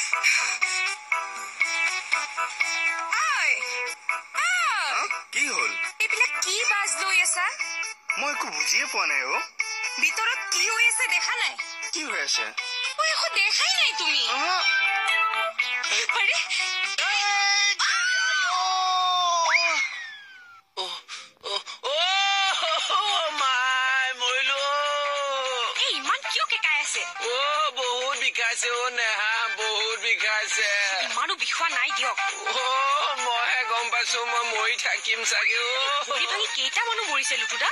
কি হল এইবিলাক কি বাজ লৈ আছা মই একো বুজিয়ে পোৱা নাই অ ভিতৰত কি হৈ আছে দেখা নাই কি হৈ আছে মই একো দেখাই নাই তুমি আৰে নেহা বহুত বিষাইছে ইমানো বিষোৱা নাই দিয়ক মইহে গম পাইছো মই মৰি থাকিম চাগে ভৰি ভাঙি কেইটা মানুহ মৰিছে লুটুদা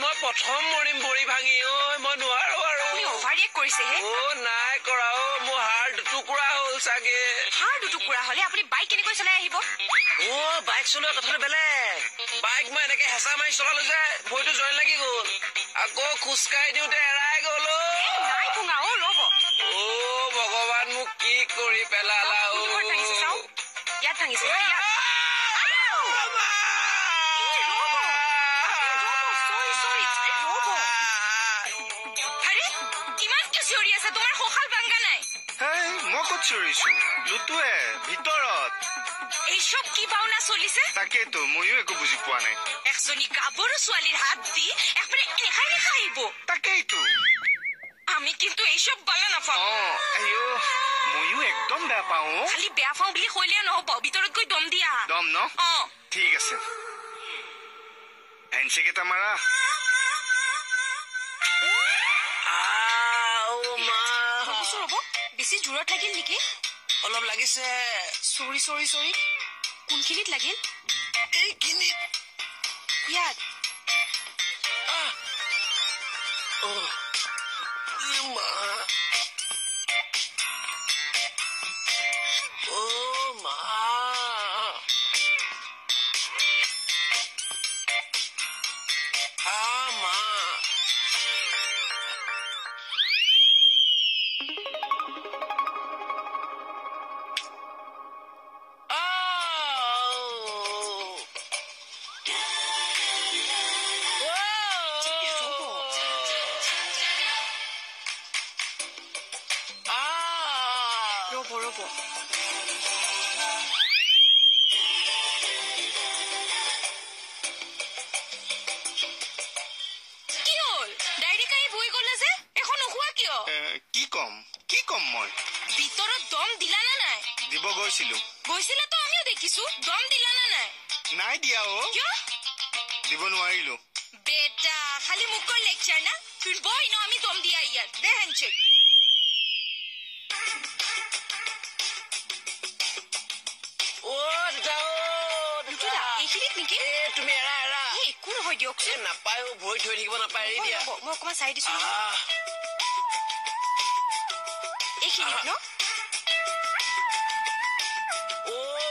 মই প্ৰথম মৰিম ভৰি ভাঙি মই নোৱাৰো আৰু অভাৰ ৰিয়েক্ট কৰিছেহে নাই কৰা মোৰ হাড় দুটুকুৰা হ'ল চাগে হাড় দুটুকুৰা হলে আপুনি বাইক কেনেকৈ চলাই আহিব বাইক চলোৱা কথাটো বেলেগ বাইক মই এনেকে হেঁচা মাৰি চলালো যে ভৰিটো জইন লাগি গ'ল আকৌ খোজকাঢ়ি দিওঁতে এৰাই গ'ল নাই ভঙা ৰ'ব ভগৱান মোক কি কৰি পেলালা ইয়াত ভাঙিছে তোমাৰ সখাল ভাঙা নাই মই ক'ত চিঞৰিছো লুটুৱে ভিতৰত এইসব কি ভাওনা চলিছে তাকেতো ময়ো একো বুজি পোৱা নাই এজনী গাভৰু ছোৱালীৰ হাত দি একবাৰে এনেখাই নেখা আহিব তাকেইতো আমি কিন্তু এইসব বালা নাপাওঁ ময়ো একদম বেয়া পাওঁ খালি বেয়া পাওঁ বুলি কইলে নহব ভিতৰত গৈ দম দিয়া দম ন ঠিক আছে হেণ্ডশেক এটা মাৰা বেছি জোৰত লাগিল নেকি অলপ লাগিছে চৰি কোনখিনিত লাগিল এইখিনিত ইয়াত ৰ'ব কি হ'ল ডায়েৰী কাঢ়ি বহি গ'লে যে এখন নোখোৱা কিয় কি কম মই ভিতৰত দম দিলা না নাই দিব গৈছিলা তো আমিও দেখিছো দম দিলা না নাই দিয়া কিয় দিব নোৱাৰিলো বেটা খালি মোক কৈ লেকচাৰ না তুই বই ন আমি দম দিয়া ইয়াত দে হেণ্ডশেক এইখিনিত নেকি তুমি এৰা একো নহয় দিয়কচোন নাপায় ভৰি থৈ থাকিব নাপায় দিয়া মই অকণমান চাই দিছো এইখিনিত ন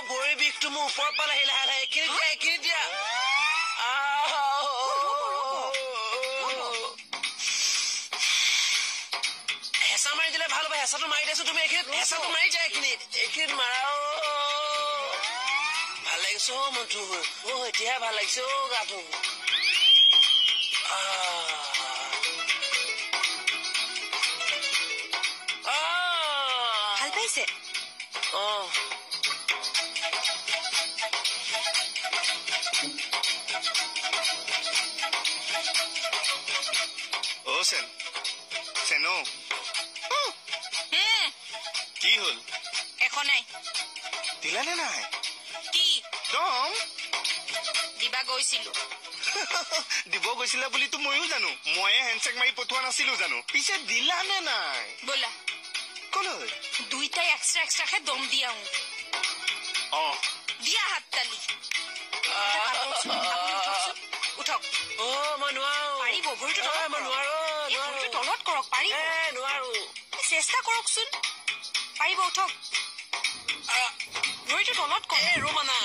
ভৰি বিষটো মোৰ ওপৰৰ পৰা লাহে লাহে এইখিনিত দিয়া হেঁচা মাৰি দিলে ভাল হ'ব হেঁচাটো মাৰি দিছো তুমি এইখিনিত হেঁচাটো মাৰি যায় এইখিনিত মাৰা ভাল লাগিছে মনটো এতিয়াহে ভাল লাগিছে গাটো ভাল পাইছে কি হল একো নাই দিলানে নাই কি দম দিবা গৈছিলো দিব গৈছিলা বুলিতো ময়ো জানো ময়ে হেণ্ডশেক মাৰি পঠোৱা নাছিলো জানো পিছে দিলানে নাই ব'লা কলৈ দুইটাই এক্সট্ৰাকে দম দিয়া দিয়া হাত তালি উঠক মই নোৱাৰো পাৰিব ভৰিটো তলত কৰক পাৰিব নোৱাৰো চেষ্টা কৰকচোন পাৰিব উঠক ভৰিটো তলত কৰে ৰমানা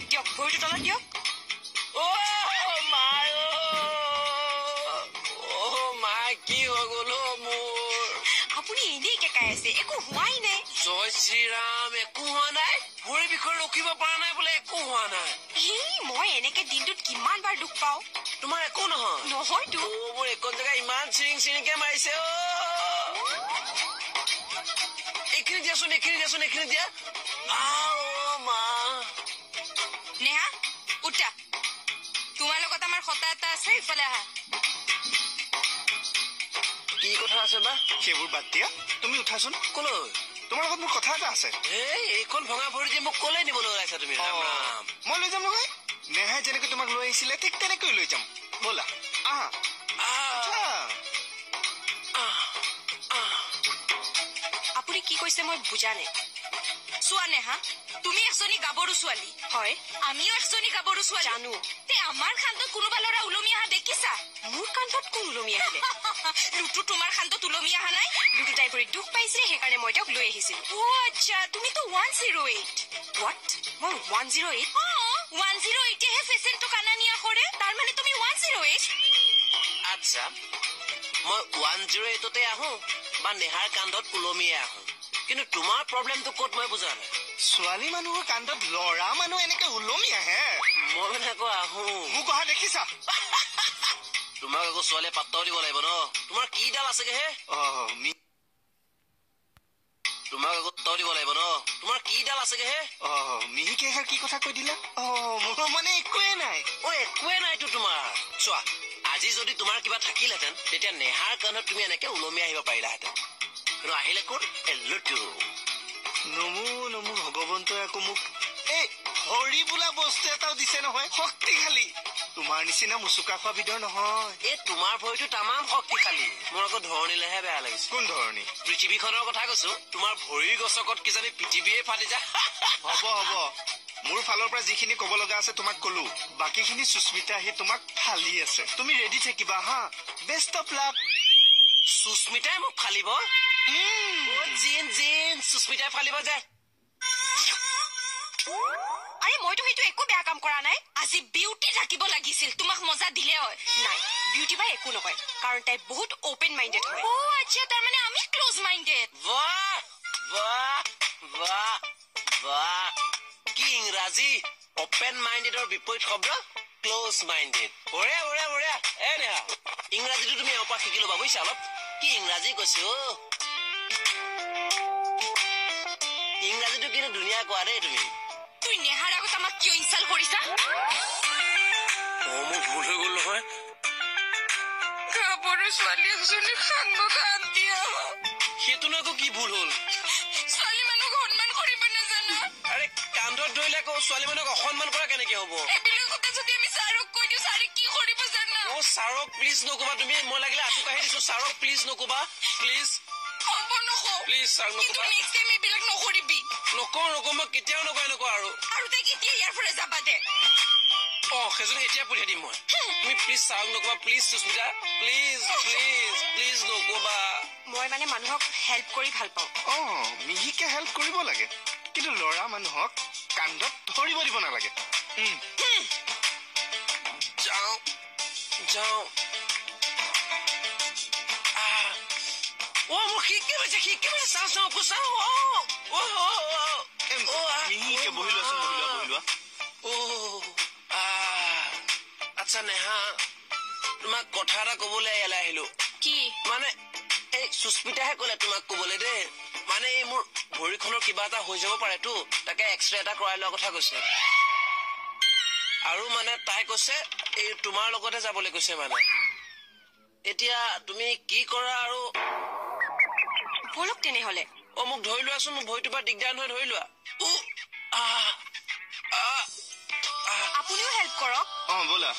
দিয়ক ভৰিটো তলত দিয়ক কি হৈ গ'ল মোৰ আপুনি এনেই কেকাই আছে একো হোৱাই নাই জয় শ্ৰীৰাম একো হোৱা নাই ভৰি বিষৰ ৰখিব পৰা নাই বোলে একো হোৱা নাই মই এনেকে দিনটোত কিমান বাৰ দুখ পাওঁ তোমাৰ একো নহয় নহয়তো মোৰ একো জেগা ইমান চিৰিংকে মাৰিছে এইখিনি দিয়াচোন এইখিনি দিয়া মা নেহা উঠা তোমাৰ লগত আমাৰ কথা এটা আছে ইফালে আহা কি কথা আছে বা সেইবোৰ বাদ দিয়া তুমি উঠাচোন কলৈ তোমাৰ লগত মোৰ কথা এটা আছে এইখন ভঙা ভৰি যে মোক কলৈ নিবলৈ ওলাইছা তুমি মই লৈ যাম নহয় নেহাই যেনেকৈ তোমাক লৈ আহিছিলে ঠিক তেনেকৈ লৈ যাম ব'লা আহা আপুনি কি কৈছে মই বুজা নাই চোৱা নেহা তুমি এজনী গাভৰু ছোৱালী হয় আমিও এজনী গাভৰু ছোৱালী জানো তে আমাৰ খান্দত কোনোবা ল'ৰা ওলমি অহা দেখিছা মোৰ কান্ধত কোন ওলমি আহিলে লুটু তোমাৰ খান্দত ওলমি অহা নাই লুটু তাই ভৰি দুখ পাইছিলে সেইকাৰণে মই তেওঁক লৈ আহিছিলো আচ্ছা তুমিতো 108 হোৱাট মই 108 108 হে পেচেণ্টটো কানা নিয়া কৰে তাৰ মানে তুমি 108 আচ্ছা মই 108তে আহো বা নেহাৰ কান্ধত ওলমিয়ে আহো কিন্তু তোমাৰ প্ৰব্লেমটো ক'ত মই বুজা নাই ছোৱালী মানুহৰ কান্ধত ল'ৰা মানুহ এনেকে ওলমি আহে মই মানে আকৌ আহো মোক অহা দেখিছা তোমাক আকৌ ছোৱালীয়ে পাত্তাও দিব লাগিব ন তোমাৰ কি ডাল আছেগে হে তোমাক আকৌ পাত্তাও দিব লাগিব ন তোমাৰ কি ডাল আছেগে হে মিহিকে এষাৰ কি কথা কৈ দিলা মোৰ মানে একোৱে নাই একোৱে নাইতো তোমাৰ চোৱা আজি যদি তোমাৰ কিবা থাকিলহেঁতেন তেতিয়া নেহাৰ কান্ধত তুমি এনেকে ওলমি আহিব পাৰিলাহেঁতেন কিন্তু আহিলে কোন লুটু নমো ভগৱন্তই আকৌ মোক এই হৰি বোলা বস্তু এটাও দিছে নহয় শক্তিশালী তোমাৰ নিচিনা মুচুকা খোৱা বিধৰ নহয় এই তোমাৰ ভৰিটো তামাম শক্তিশালী মোৰ আকৌ ধৰণিলেহে বেয়া লাগিছে কোন ধৰণি পৃথিৱীখনৰ কথা কৈছো তোমাৰ ভৰিৰ গছকত কিজানি পৃথিৱীয়ে ফাটি যায় হ'ব মোৰ ফালৰ পৰা যিখিনি ক'ব লগা আছে তোমাক ক'লো বাকীখিনি সুস্মিতা আহি তোমাক ফালি আছে তুমি ৰেডি থাকিবা হা বেষ্ট অফ লাক সুস্মিতাই মোক ফালিব জিন সুস্মিতাই ফালিব যায় আৰে মইতো সেইটো একো বেয়া কাম কৰা নাই আজি বিউটি থাকিব লাগিছিল তোমাক মজা দিলে হয় নাই বিউটি বাই একো নকয় কাৰণ তাই বহুত অপেন মাইণ্ডেড হয় আচ্ছা তাৰ মানে আমি ক্লোজ মাইণ্ডেড বাহ কি ইংৰাজী অপেন মাইণ্ডেডৰ বিপৰীত শব্দ ক্লোজ মাইণ্ডেড বঢ়িয়া নেহা ইংৰাজীটো তুমি এওঁৰ পৰা শিকি ল'বা বুজিছা অলপ কি ইংৰাজী কৈছো ইংৰাজীটো কিন্তু ধুনীয়া কোৱা দেই তুমি নেহাৰ আগত আমাক কিয় ইনচাল্ট কৰিছা মোৰ ভুল হৈ গ'ল নহয় গাভৰু ছোৱালী এজনী কান্দত হাত দিয়া সেইটো আকৌ কি ভুল হ'ল ছোৱালী মানুহক সন্মান কৰিব নাজানা আৰে কান্ধত ধৰিলে আকৌ ছোৱালী মানুহক অসন্মান কৰা কেনেকে হ'ব এইবিলাক কথা যদি আমি ছাৰক কৈ দিওঁ ছাৰে কি কৰিব জানা ছাৰক প্লিজ নকবা তুমি মই লাগিলে আঁঠু কাঢ়ি দিছো ছাৰক প্লিজ নকবা প্লিজ হ'ব নকওঁ প্লিজ ছাৰক কিন্তু নকবা নেক্সট টাইম এইবিলাক নকৰিবি নকওঁ মই কেতিয়াও নকওঁ এনেকুৱা আৰু তাই কেতিয়া ইয়াৰ পৰা যাবা দে সেইজনী এতিয়া পঠিয়াই দিম মই তুমি প্লিজ ছাৰক নকবা প্লিজ সুস্মিতা প্লিজ নকবা মই মানে মানুহক হেল্প কৰি ভাল পাওঁ মিহিকে হেল্প কৰিব লাগে কিন্তু ল'ৰা মানুহক কান্ধত ধৰিব দিব নালাগে যাওঁ মোৰ শিকি পাইছে চাওঁ মিহিকে বহি লোৱা আচ্ছা নেহা তোমাক কথা এটা কবলৈ ইয়ালৈ আহিলো কি মানে এই সুস্মিতাহে কলে তোমাক কবলৈ দেই মানে এই মোৰ ভৰিখনৰ কিবা এটা হৈ যাব পাৰেতো তাকে এক্সৰে এটা কৰাই লোৱা কথা কৈছে আৰু মানে তাই কৈছে এই তোমাৰ লগতে যাবলৈ কৈছে মানে এতিয়া তুমি কি কৰা আৰু বলক তেনেহলে মোক ধৰি লোৱাচোন মোৰ ভৰিটোৰ পৰা দিগদাৰ নহয় ধৰি লোৱা আপুনিও হেল্প কৰক ব'লা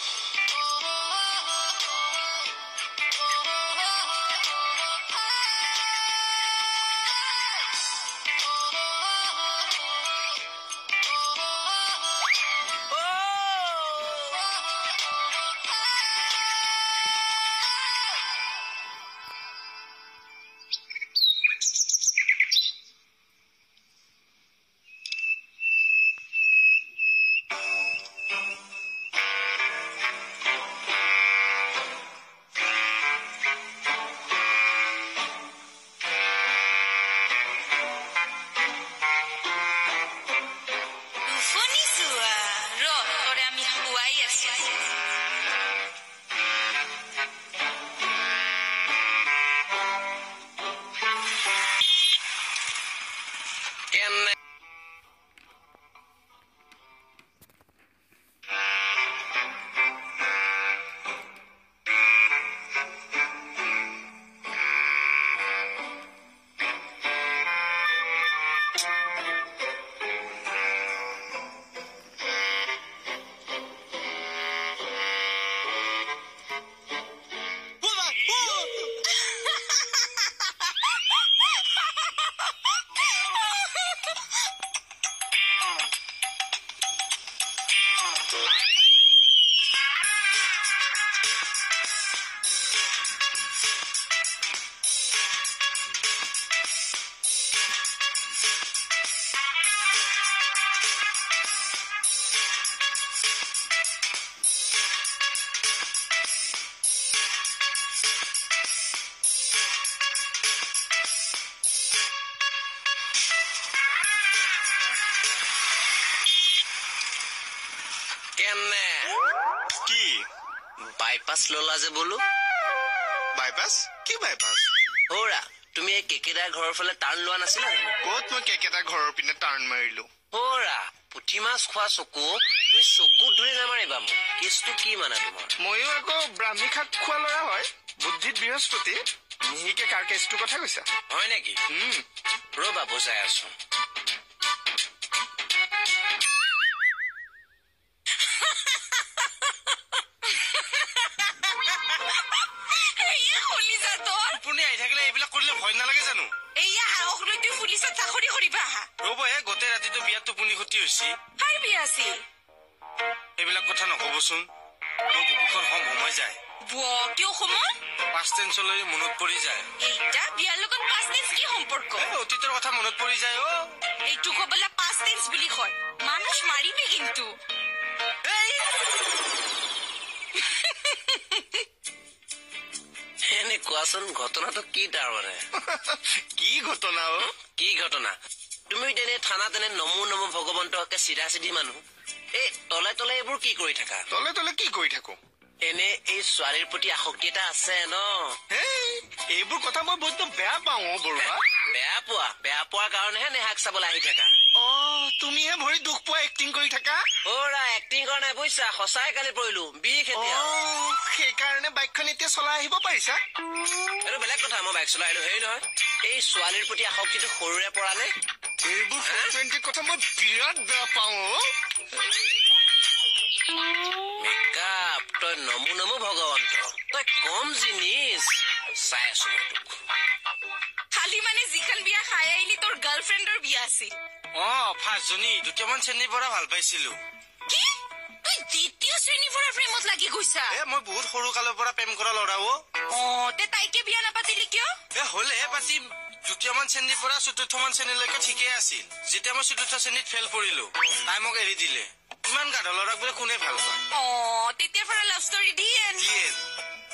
বাইপাছ ললা যে বোলো বাইপাছ কি বাইপাছ হৌৰা তুমি এই কেকেদাৰ ঘৰৰ ফালে টাৰ্ণ লোৱা নাছিলা জানো ক'ত মই কেকেটা ঘৰৰ পিনে টাৰ্ণ মাৰিলো হৌৰা পুঠি মাছ খোৱা চকু তুমি চকুত ধৰি নামাৰিবা মোক কেছটো কি মানে তোমাৰ ময়ো আকৌ ব্ৰাহ্মী শাক খোৱা ল'ৰা হয় বুদ্ধিত বৃহস্পতি নিহিকে কাৰ কেছটোৰ কথা কৈছা হয় নেকি ৰবা বুজাই আছো আপুনি আহি থাকিলে এইবিলাক কৰিলে ভয় নালাগে জানো এয়া সাহস লৈ তুই পুলিচত চাকৰি কৰিবা আহা ৰ'ব গোটেই ৰাতিটো বিয়াত টোপনি ক্ষতি হৈছে কাৰ বিয়া আছিল এইবিলাক কথা নকবচোন মোৰ বুকুখন সোমাই যায় কিয় সময় পাষ্ট টেন্সলৈ মনত পৰি যায় এইটা বিয়াৰ লগত পাষ্ট টেন্স কি সম্পৰ্ক অতীতৰ কথা মনত পৰি যায় এইটো কবলা পাষ্ট টেন্স বুলি কয় মানুহ মাৰিবি কিন্তু এনে কোৱাচোন ঘটনাটো কি তাৰমানে কি ঘটনা কি ঘটনা তুমি তেনে থানা তেনে নমো ভগৱন্তকে চিধা চিধি মানুহ এই তলে তলে এইবোৰ কি কৰি থাকা তলে তলে কি কৰি থাকো এনে এই ছোৱালীৰ প্ৰতি আসক্তি এটা আছে ন এইবোৰ কথা মই বহুত বেয়া পাওঁ বৰুৱা বেয়া পোৱাৰ কাৰণেহে নেহাক চাবলৈ আহি থাকা তুমিহে ভৰি দুখ পোৱা এক্টিং কৰি থাকা এক্টিং কৰা নাই বুজিছা সঁচাই কালি পৰিলো বিষ এতিয়া সেইকাৰণে বাইকখন এতিয়া চলাই আহিব পাৰিছা এইটো বেলেগ কথা মই বাইক চলাই আহিলো হেৰি নহয় এই ছোৱালীৰ প্ৰতি আসক্তিটো সৰুৰে পৰা নে এইবোৰ কথা মই বিৰাট বেয়া পাওঁ মেকআপ তই নমো ভগৱন্ত তই কম জিনিস চাই আছো মই তোক খালি মানে যিখন বিয়া খাই আহিলি তোৰ গাৰ্লফ্ৰেণ্ডৰ বিয়া আছিল ফাৰ্ষ্টজনী দুটামান শ্ৰেণীৰ পৰা ভাল পাইছিলো কি তুই দ্বিতীয় শ্ৰেণীৰ পৰা প্ৰেমত লাগি গৈছা মই বহুত সৰু কালৰ পৰা প্ৰেম কৰা ল'ৰা তে তাইকে বিয়া নাপাতিলি কিয় হলেহে পাতিম দ্বিতীয়মান শ্ৰেণীৰ পৰা চতুৰ্থমান শ্ৰেণীলৈকে ঠিকেই আছিল যেতিয়া মই চতুৰ্থ শ্ৰেণীত ফেল কৰিলো তাই মোক এৰি দিলে ইমান গাধ ল'ৰাক বোলে কোনে ভাল পায় তেতিয়াৰ পৰা লাভ ষ্টৰী দিয়ে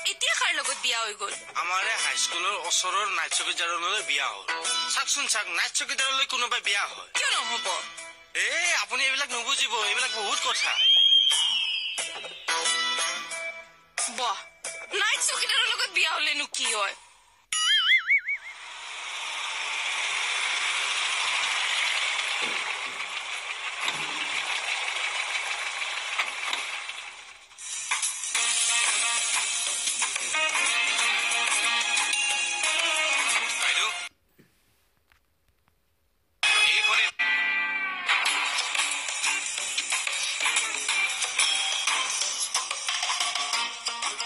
এতিয়া কাৰ লগত বিয়া হৈ গল আমাৰ হাইস্কুলৰ ওচৰৰ নাইট চকীদাৰলৈ বিয়া হ'ল চাকচোন নাইট চকীদাৰলৈ কোনোবাই বিয়া হয় কিয় নহব আপুনি এইবিলাক নুবুজিব এইবিলাক বহুত কথা নাইট চকীদাৰৰ লগত বিয়া হলেনো কি হয়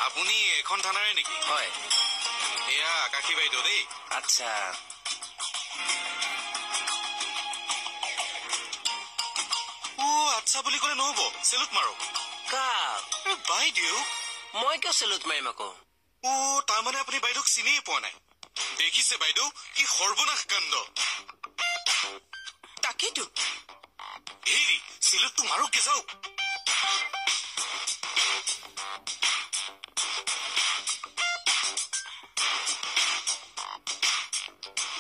আপুনি এখন থানাৰে নেকি হয় এয়া আকাশী বাইদেউ দেই আচ্ছা আচ্ছা বুলি ক'লে নহব চেলুট মাৰক বাইদেউ মই কিয় চেলুট মাৰিম আকৌ তাৰমানে আপুনি বাইদেউক চিনিয়ে পোৱা নাই দেখিছে বাইদেউ কি সৰ্বনাশ কাণ্ড তাকেইতো হেৰি চেলুটটো মাৰক যাওক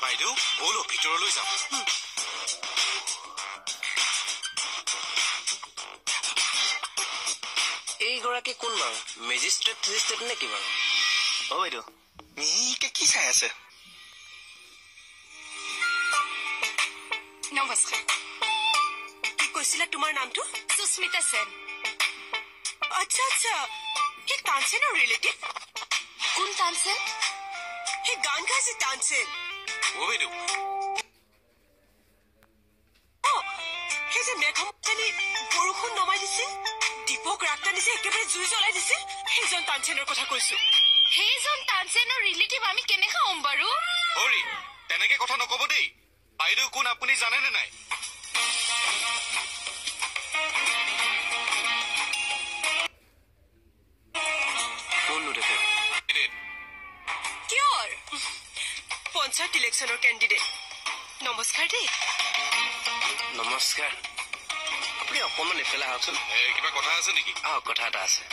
বাইদেউ বলো ভিতৰলৈ যাম এইগৰাকী কোন বাৰু মেজিষ্ট্ৰেট নেকি বাৰু বাইদেউ মিহিকে কি চাই আছে নমস্কাৰ কি কৈছিলা তোমাৰ নামটো সুস্মিতা সেন আচ্ছা সেই তানসেনৰ ৰিলেটিভ কোন তানসেন সেই গান গাইছে তানসেন বাইদেউ সেই যে মেঘমূৰ্তি বৰষুণ নমাই দিছিল দীপক ৰাগ টানিছে একেবাৰে জুই জ্বলাই দিছিল সেইজন তানসেনৰ কথা কৈছো সেইজন তানসেনৰ ৰিলেটিভ আমি কেনেকৈ হ'ম বাৰু তেনেকে কথা নকব দেই বাইদেউ কোন আপুনি জানেনে নাই পঞ্চায়ত ইলেকশ্যনৰ কেণ্ডিডেট নমস্কাৰ দেই নমস্কাৰ আপুনি অকণমান এফালে আহকচোন কিবা কথা আছে নেকি কথা এটা আছে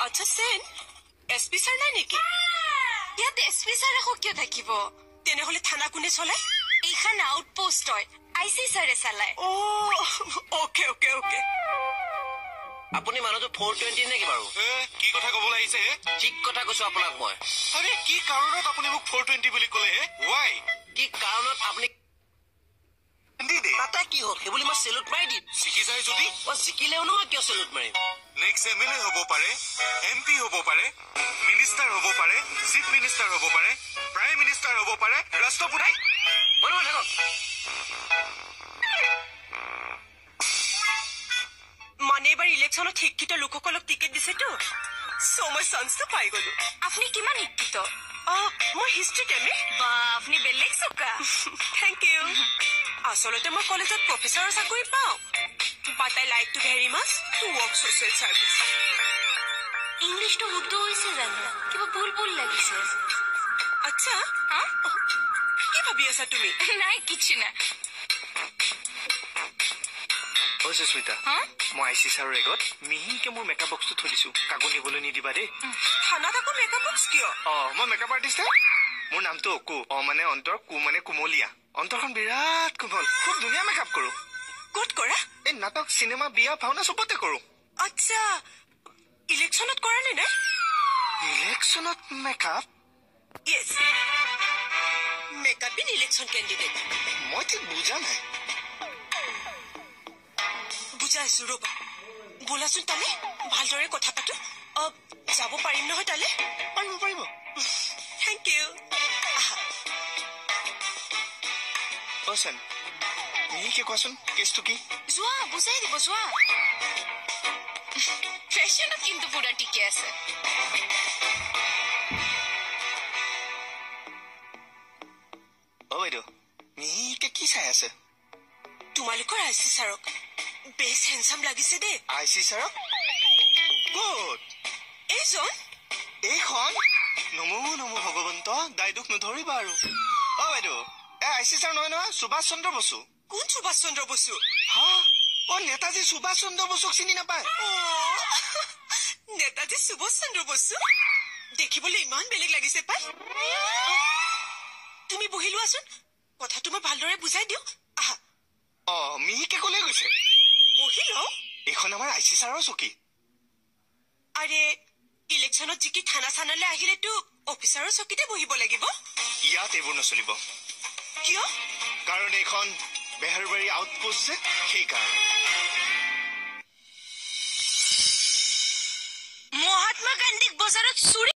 আচ্ছা সেন এছপি ছাৰ নাই নেকি ইয়াত এছপি ছাৰ আকৌ কিয় থাকিব তেনেহলে থানা কোনে চলায় এই এইখন আউটপোষ্ট হয় আইচি ছাৰে চালায় ওকে ওকে ওকে আপুনি মানুহটো 420 নেকি বাৰু কি কথা কবলৈ আহিছে ঠিক কথা কৈছো আপোনাক মই আৰে কি কাৰণত আপুনি মোক 420 বুলি ক'লে ৱাই কি কাৰণত আপুনি তাতে কি হ'ল সেইবুলি মই চেলুট মাৰি দিম শিকি যায় যদি জিকিলেও নহয় কিয় চেলুট মাৰিম নেক্সট এমএলএ হ'ব পাৰে এমপি হ'ব পাৰে মিনিষ্টাৰ হ'ব পাৰে চিফ মিনিষ্টাৰ হ'ব পাৰে প্ৰাইম মিনিষ্টাৰ হ'ব পাৰে ৰাষ্ট্ৰপতি মানে এবাৰ ইলেকশ্যনত শিক্ষিত লোকসকলক টিকেট দিছেতো চ' মই চান্সটো পাই গলো আপুনি কিমান শিক্ষিত মই হিষ্ট্ৰীত এম এ বা আপুনি বেলেগ চোকা থেংক ইউ আচলতে মই কলেজত প্ৰফেচাৰৰ চাকৰি পাওঁ but I like to very much to work social service ইংলিছটো শুদ্ধ হৈছে জানো কিবা ভুল ভুল লাগিছে আচ্ছা কি ভাবি আছা তুমি নাই কিছু না অ সুস্মিতা মই আইচি ছাৰৰ ৰেগত মিহিকে মোৰ মেকআপ বক্সটো থৈ দিছো কাকো নিবলৈ নিদিবা দেই থানাত আকৌ মেকআপ বক্স কিয় মই মেকআপ আৰ্টিষ্ট মোৰ নামটো অকু মানে অন্তৰ কু মানে কুমলীয়া অন্তৰখন বিৰাট কোমল খুব ধুনীয়া মেকআপ কৰো ক'ত কৰা এই নাটক চিনেমা বিয়া ভাওনা চবতে কৰো আচ্ছা ইলেকশ্যনত কৰা নে নাই ইলেকশ্যনত makeup Yes makeup in election candidate মই ঠিক বুজা নাই বুজাইছো ৰবা বলাচোন তালে ভালদৰে কথা পাতো যাব পাৰিম নহয় তালে পাৰিব থেংক ইউ চেন মিহিকে কোৱাচোন কেছটো কি যোৱা বুজাই দিব যোৱা ফেশ্বনত কিন্তু পুৰা টিকে আছে বাইদেউ মিহিকে কি চাই আছে তোমালোকৰ আইচি ছাৰক বেছ হেণ্ডচাম লাগিছে দেই আইচি ছাৰক ক'ত এইজন এইখন নমো নমো ভগৱন্ত দায় দুখ নধৰিবা আৰু বাইদেউ আইচি ছাৰ নহয় নহয় সুভাষ চন্দ্ৰ বসু কোন সুভাষ চন্দ্ৰ বসু নেতাজী সুভাষ চন্দ্ৰ বসুক চিনি নাপায় নেতাজী সুভাষ চন্দ্ৰ বসু দেখিবলৈ ইমান বেলেগ লাগিছে পাই তুমি বহি লোৱাচোন কথাটো মই ভালদৰে বুজাই দিওঁ আহা মিহিকে ক'লে গৈছে বহি লওঁ এইখন আমাৰ আইচি ছাৰৰ চকী আৰে ইলেকশ্যনত জিকি থানা চানালৈ আহিলেতো অফিচাৰৰ চকীতে বহিব লাগিব ইয়াত এইবোৰ নচলিব কিয় কাৰণ এইখন বেহাৰবাৰী আউটপোষ্ট যে সেইকাৰণে মহাত্মা গান্ধীক বজাৰত চুৰি